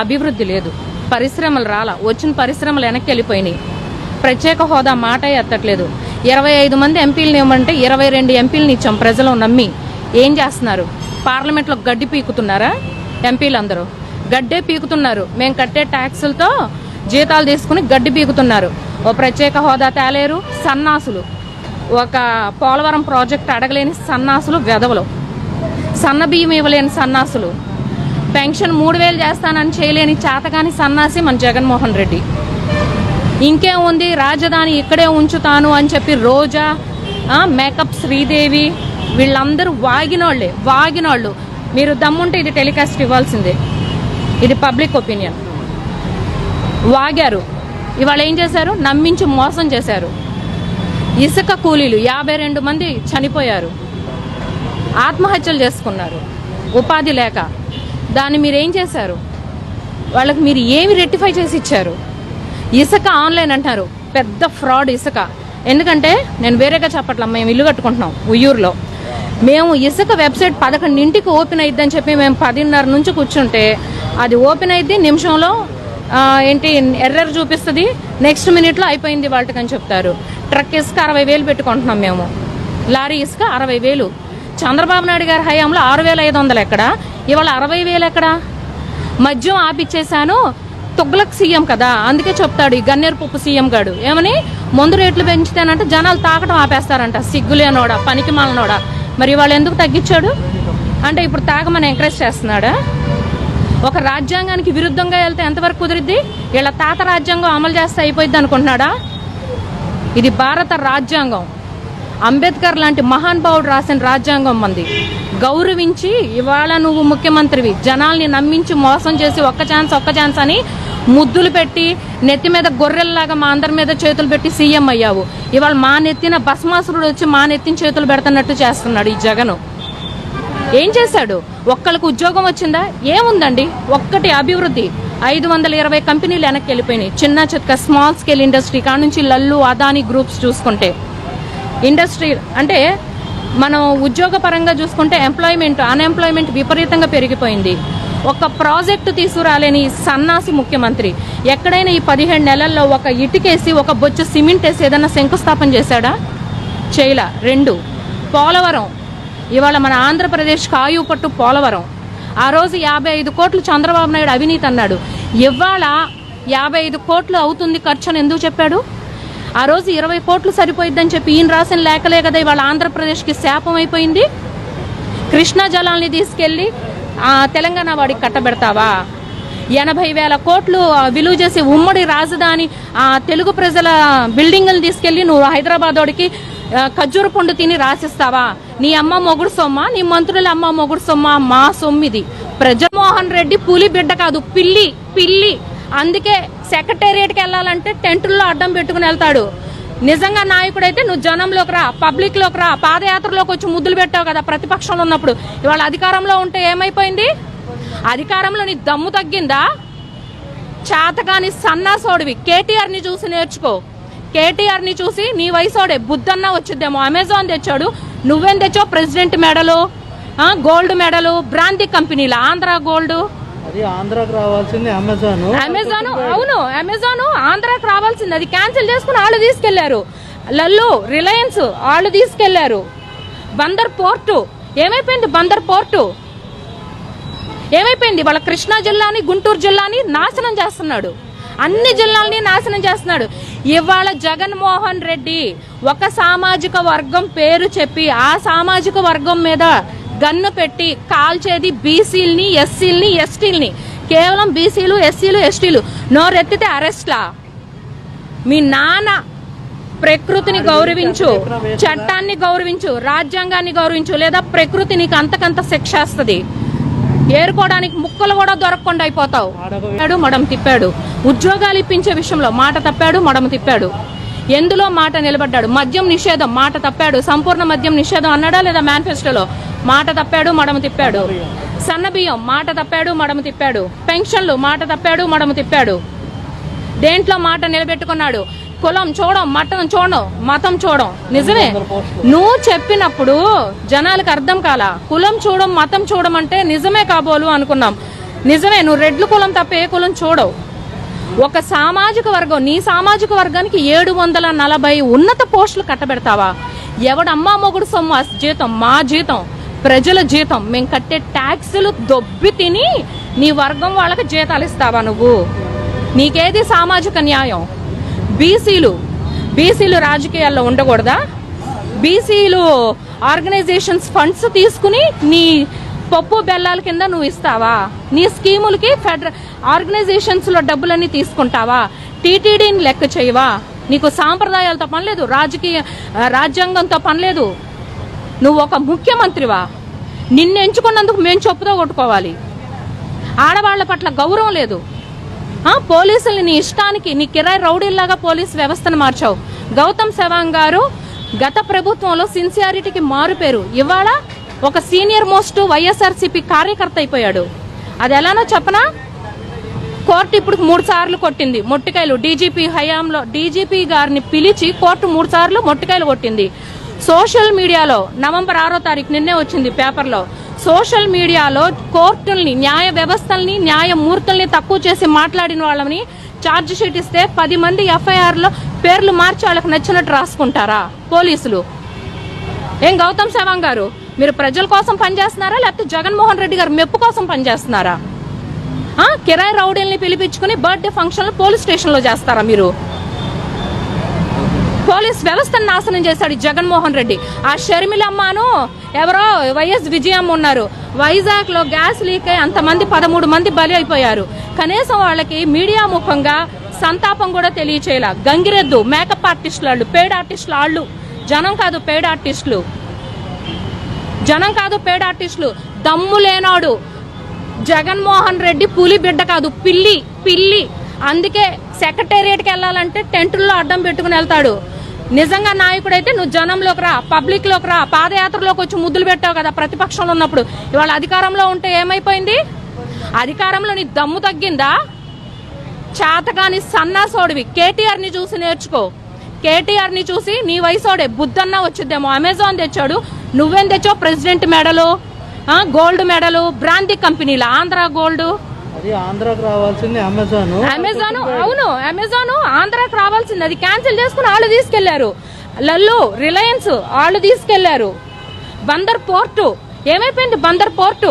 అభివృద్ధి లేదు, పరిశ్రమలు రాలా, వచ్చిన పరిశ్రమలు వెనక్కి వెళ్ళిపోయినాయి. ప్రత్యేక హోదా మాట ఎత్తట్లేదు. 25 మంది ఎంపీలను ఇవ్వమంటే 22 ఎంపీలను ఇచ్చాం ప్రజలు నమ్మి. ఏం చేస్తున్నారు? పార్లమెంట్లో గడ్డి పీకుతున్నారా? ఎంపీలందరూ గడ్డే పీకుతున్నారు. మేము కట్టే ట్యాక్సులతో జీతాలు తీసుకుని గడ్డి పీకుతున్నారు. ఓ ప్రత్యేక హోదా తేలేరు సన్నాసులు. ఒక పోలవరం ప్రాజెక్ట్ అడగలేని సన్నాసులు, వెధవలు. సన్న బియ్యం ఇవ్వలేని సన్నాసులు. పెన్షన్ 3000 చేస్తానని చేయలేని చేతగాని సన్నాసి మన జగన్మోహన్ రెడ్డి. ఇంకేముంది, రాజధాని ఇక్కడే ఉంచుతాను అని చెప్పి రోజా, మేకప్ శ్రీదేవి వీళ్ళందరూ వాగినోళ్ళు. మీరు దమ్ముంటే ఇది టెలికాస్ట్ ఇవ్వాల్సిందే. ఇది పబ్లిక్ ఒపీనియన్. వాగారు. ఇవాళ ఏం చేశారు? నమ్మించి మోసం చేశారు. ఇసుక కూలీలు 52 మంది చనిపోయారు, ఆత్మహత్యలు చేసుకున్నారు ఉపాధి లేక. దాన్ని మీరేం చేశారు? వాళ్ళకి మీరు ఏమి రెక్టిఫై చేసి ఇచ్చారు? ఇసుక ఆన్లైన్ అంటారు, పెద్ద ఫ్రాడ్ ఇసుక. ఎందుకంటే నేను వేరేగా చెప్పట్లా, మేము ఇల్లు కట్టుకుంటున్నాం ఉయ్యూరులో. మేము ఇసుక వెబ్సైట్ 11ంటికి ఓపెన్ అయిద్దని చెప్పి మేము 10:30 నుంచి కూర్చుంటే అది ఓపెన్ అయింది నిమిషంలో ఎర్రర్ చూపిస్తుంది, నెక్స్ట్ మినిట్లో అయిపోయింది వాళ్ళకని చెప్తారు. ట్రక్ ఇసుక 60,000 పెట్టుకుంటున్నాం మేము, లారీ ఇసుక 60,000. చంద్రబాబు నాయుడు గారి హయాంలో 6,500 ఎక్కడ, ఇవాళ 60,000 ఎక్కడ? మద్యం ఆపిచ్చేశాను, తుగ్లక్ సీఎం కదా, అందుకే చెప్తాడు ఈ గన్నేరు పప్పు సీఎం గాడు. ఏమని మందు రేట్లు పెంచితేనంటే జనాలు తాకటం ఆపేస్తారంట. సిగ్గులేనోడా, పనికి మాలనోడా. మరి వాళ్ళు ఎందుకు తగ్గించాడు అంటే ఇప్పుడు తాగమని ఎంకరేజ్ చేస్తున్నాడా? ఒక రాజ్యాంగానికి విరుద్ధంగా వెళ్తే ఎంతవరకు కుదిరిద్ది? వీళ్ళ తాత రాజ్యాంగం అమలు చేస్తే అయిపోయింది అనుకుంటున్నాడా? ఇది భారత రాజ్యాంగం. అంబేద్కర్ లాంటి మహానుభావుడు రాసిన రాజ్యాంగం మంది. గౌరవించి ఇవాళ నువ్వు ముఖ్యమంత్రివి, జనాల్ని నమ్మించి మోసం చేసి ఒక్క ఛాన్స్ అని ముద్దులు పెట్టి నెత్తి మీద గొర్రెల్లాగా మా అందరి మీద చేతులు పెట్టి సీఎం అయ్యావు. ఇవాళ మా నెత్తిన భస్మాసురుడు వచ్చి మా నెత్తిన చేతులు పెడుతున్నట్టు చేస్తున్నాడు ఈ జగన్. ఏం చేశాడు? ఒక్కళ్ళకు ఉద్యోగం వచ్చిందా? ఏముందండి, ఒక్కటి అభివృద్ధి. 520 కంపెనీలు వెనక్కి వెళ్ళిపోయినాయి. చిన్న చిత్క స్మాల్ స్కేల్ ఇండస్ట్రీ కాడ నుంచి లల్లు అదానీ గ్రూప్స్ చూసుకుంటే, ఇండస్ట్రీ అంటే మనం ఉద్యోగ పరంగా చూసుకుంటే అన్ఎంప్లాయ్మెంట్ విపరీతంగా పెరిగిపోయింది. ఒక ప్రాజెక్టు తీసుకురాలేని సన్నాసి ముఖ్యమంత్రి ఎక్కడైనా ఈ 15 నెలల్లో ఒక ఇటుకేసి ఒక బొచ్చు సిమెంట్ వేసి ఏదన్నా శంకుస్థాపన చేశాడా? చేయలా. 2 పోలవరం, ఇవాళ మన ఆంధ్రప్రదేశ్ కాయు పట్టు పోలవరం. ఆ రోజు 55 కోట్లు చంద్రబాబు నాయుడు అవినీతి అన్నాడు. ఇవాళ 55 కోట్లు అవుతుంది ఖర్చు అని ఎందుకు చెప్పాడు? ఆ రోజు 20 కోట్లు సరిపోయిద్దని చెప్పి ఈయన రాసిన లేఖలే కదా ఇవాళ ఆంధ్రప్రదేశ్కి శాపం అయిపోయింది. కృష్ణా జలాల్ని తీసుకెళ్లి తెలంగాణ వాడికి కట్టబెడతావా? 80,000 కోట్లు విలువ చేసి ఉమ్మడి రాజధాని తెలుగు ప్రజల బిల్డింగ్లు తీసుకెళ్లి నువ్వు హైదరాబాద్ వాడికి ఖర్జూర పండు తిని రాసిస్తావా? నీ అమ్మ మొగుడు సొమ్మ, నీ మంత్రుల అమ్మ మొగుడు సొమ్మ, మా సొమ్మిది. జగన్మోహన్ రెడ్డి పులి బిడ్డ కాదు, పిల్లి. అందుకే సెక్రటేరియట్కి వెళ్ళాలంటే టెంటుల్లో అడ్డం పెట్టుకుని వెళ్తాడు. నిజంగా నాయకుడైతే నువ్వు జనంలోకి రా, పబ్లిక్లోకి రా. పాదయాత్రలోకి వచ్చి ముద్దులు పెట్టావు కదా ప్రతిపక్షంలో ఉన్నప్పుడు. ఇవాళ అధికారంలో ఉంటే ఏమైపోయింది? అధికారంలో నీ దమ్ము తగ్గిందా? చేతగాని సన్నాసోడివి. కేటీఆర్ని చూసి నేర్చుకో. కేటీఆర్ని చూసి నీ వయసోడే బుద్ధన్నా వచ్చిద్దేమో. అమెజాన్ తెచ్చాడు, నువ్వేం తెచ్చావు? ప్రెసిడెంట్ మెడలు, గోల్డ్ మెడలు, బ్రాంతి కంపెనీల ఆంధ్ర గోల్డ్. ఆంధ్రాకి రావాల్సింది అమెజాన్. అవును, అమెజాన్ ఆంధ్రాకి రావాల్సింది. అది క్యాన్సిల్ చేసుకుని వాళ్ళు తీసుకెళ్లారు. లల్లు, రిలయన్స్ వాళ్ళు తీసుకెళ్లారు. బందర్ పోర్టు ఏమైపోయింది? బందర్ పోర్టు ఏమైపోయింది? వాళ్ళ కృష్ణా జిల్లాని, గుంటూరు జిల్లాని నాశనం చేస్తున్నాడు. అన్ని జిల్లాలని నాశనం చేస్తున్నాడు. ఇవాళ జగన్మోహన్ రెడ్డి ఒక సామాజిక వర్గం పేరు చెప్పి ఆ సామాజిక వర్గం మీద గన్ను పెట్టి కాల్చేది బీసీలని, ఎస్సీలని, ఎస్టీలని. కేవలం బీసీలు, ఎస్సీలు, ఎస్టీలు. నోరెత్తితే అరెస్ట్లా? మీ నాన్న ప్రకృతిని గౌరవించు, చట్టాన్ని గౌరవించు, రాజ్యాంగాన్ని గౌరవించు, లేదా ప్రకృతి నీకు అంతకంత శిక్షేస్తుంది. ఏరుకోవడానికి ముక్కలు కూడా దొరకకుండా అయిపోతావు. మడమ తిప్పాడు. ఉద్యోగాలు ఇప్పించే విషయంలో మాట తప్పాడు, మడమ తిప్పాడు. ఎందులో మాట నిలబడ్డాడు? మద్యం నిషేధం మాట తప్పాడు. సంపూర్ణ మద్యం నిషేధం అన్నాడా లేదా మేనిఫెస్టోలో? మాట తప్పాడు, మడమ తిప్పాడు. సన్న బియ్యం మాట తప్పాడు, మడమ తిప్పాడు. పెన్షన్లు మాట తప్పాడు, మడమ తిప్పాడు. దేంట్లో మాట నిలబెట్టుకున్నాడు? కులం చూడం, మతం చూడం, మతం చూడం. నిజమే, నువ్వు చెప్పినప్పుడు జనాలకు అర్థం కాలా. కులం చూడం, మతం చూడం అంటే నిజమే కాబోలు అనుకున్నాం. నిజమే, నువ్వు రెడ్లు కులం తప్ప ఏ కులం చూడవు. ఒక సామాజిక వర్గం, నీ సామాజిక వర్గానికి 740 ఉన్నత పోస్టులు కట్టబెడతావా? ఎవడమ్మా మొగుడు సొమ్ము జీతం? మా జీతం, ప్రజల జీతం, మేము కట్టే ట్యాక్సులు దొబ్బి తిని నీ వర్గం వాళ్ళకి జీతాలు ఇస్తావా నువ్వు? నీకేది సామాజిక న్యాయం? బీసీలు రాజకీయాల్లో ఉండకూడదా? బీసీలు ఆర్గనైజేషన్స్ ఫండ్స్ తీసుకుని నీ పప్పు బెల్లాల కింద నువ్వు ఇస్తావా? నీ స్కీములకి ఫెడరల్ ఆర్గనైజేషన్స్ లో డబ్బులన్నీ తీసుకుంటావా? టీటీడీని లెక్క చేయవా? నీకు సాంప్రదాయాలతో పనిలేదు, రాజ్యాంగంతో పనిలేదు. నువ్వు ఒక ముఖ్యమంత్రివా? నిన్ను ఎంచుకున్నందుకు మేము చెప్పుతో కొట్టుకోవాలి. ఆడవాళ్ల పట్ల గౌరవం లేదు. పోలీసుల్ని నీ ఇష్టానికి, నీ కిరాయి రౌడీల్లాగా పోలీసు వ్యవస్థను మార్చావు. గౌతమ్ సవాంగ్ గారు గత ప్రభుత్వంలో సిన్సియారిటీకి మారుపేరు. ఇవాళ ఒక సీనియర్ మోస్ట్ వైఎస్ఆర్సీపీ కార్యకర్త అయిపోయాడు. అది ఎలానో చెప్పనా? కోర్టు ఇప్పుడు 3 సార్లు కొట్టింది మొట్టికాయలు. డీజీపీ హయాంలో డీజీపీ గారిని పిలిచి కోర్టు 3 సార్లు మొట్టికాయలు కొట్టింది. సోషల్ మీడియాలో నవంబర్ 6వ తారీఖు నిన్నే వచ్చింది పేపర్లో. సోషల్ మీడియాలో కోర్టుల్ని, న్యాయ వ్యవస్థల్ని, న్యాయమూర్తుల్ని తక్కువ చేసి మాట్లాడిన వాళ్ళని ఛార్జ్ షీట్ ఇస్తే 10 మంది ఎఫ్ఐఆర్లో పేర్లు మార్చి వాళ్ళకి నచ్చినట్టు రాసుకుంటారా పోలీసులు? ఏం గౌతమ్ సవాంగ్ గారు, మీరు ప్రజల కోసం పనిచేస్తున్నారా లేకపోతే జగన్మోహన్ రెడ్డి గారు మెప్పు కోసం పనిచేస్తున్నారా? కిరాయి రౌడీల్ని పిలిపించుకుని బర్త్డే ఫంక్షన్లు పోలీస్ స్టేషన్ లో చేస్తారా మీరు? పోలీస్ వ్యవస్థను నాశనం చేశాడు జగన్మోహన్ రెడ్డి. ఆ షర్మిలమ్మను ఎవరో వైఎస్ విజయమ్మ ఉన్నారు, వైజాగ్ లో గ్యాస్ లీక్ అయి అంతమంది 13 మంది బలి అయిపోయారు. కనీసం వాళ్ళకి మీడియా ముఖంగా సంతాపం కూడా తెలియచేయాల. గంగిరెద్దు మేకప్ ఆర్టిస్టులు వాళ్ళు, పెయిడ్ ఆర్టిస్టులు వాళ్ళు, జనం కాదు పెయిడ్ ఆర్టిస్టులు. దమ్ము లేనాడు జగన్మోహన్ రెడ్డి. పులి బిడ్డ కాదు, పిల్లి. అందుకే సెక్రటేరియట్కి వెళ్ళాలంటే టెంటుల్లో అడ్డం పెట్టుకుని వెళ్తాడు. నిజంగా నాయకుడైతే నువ్వు జనంలోకి రా, పబ్లిక్ లోకి రా. పాదయాత్రలోకి వచ్చి ముద్దులు పెట్టావు కదా ప్రతిపక్షంలో ఉన్నప్పుడు. ఇవాళ అధికారంలో ఉంటే ఏమైపోయింది? అధికారంలో నీ దమ్ము తగ్గిందా? చేతగాని సన్నాసోడివి. కేటీఆర్ ని చూసి నేర్చుకో. కేటీఆర్ ని చూసి నీ వయసోడే బుద్ధన్నా వచ్చిద్దేమో. అమెజాన్ తెచ్చాడు, నువ్వేం తెచ్చావు? ప్రెసిడెంట్ మెడలు, గోల్డ్ మెడలు, బ్రాంతి కంపెనీల ఆంధ్ర గోల్డ్. ఆంధ్రాకి రావాల్సింది అమెజాన్. అవును, అమెజాన్ ఆంధ్రాకి రావాల్సింది. అది క్యాన్సిల్ చేసుకుని వాళ్ళు తీసుకెళ్లారు. లల్లు, రిలయన్స్ వాళ్ళు తీసుకెళ్లారు. బందర్ పోర్టు ఏమైపోయింది? బందర్ పోర్టు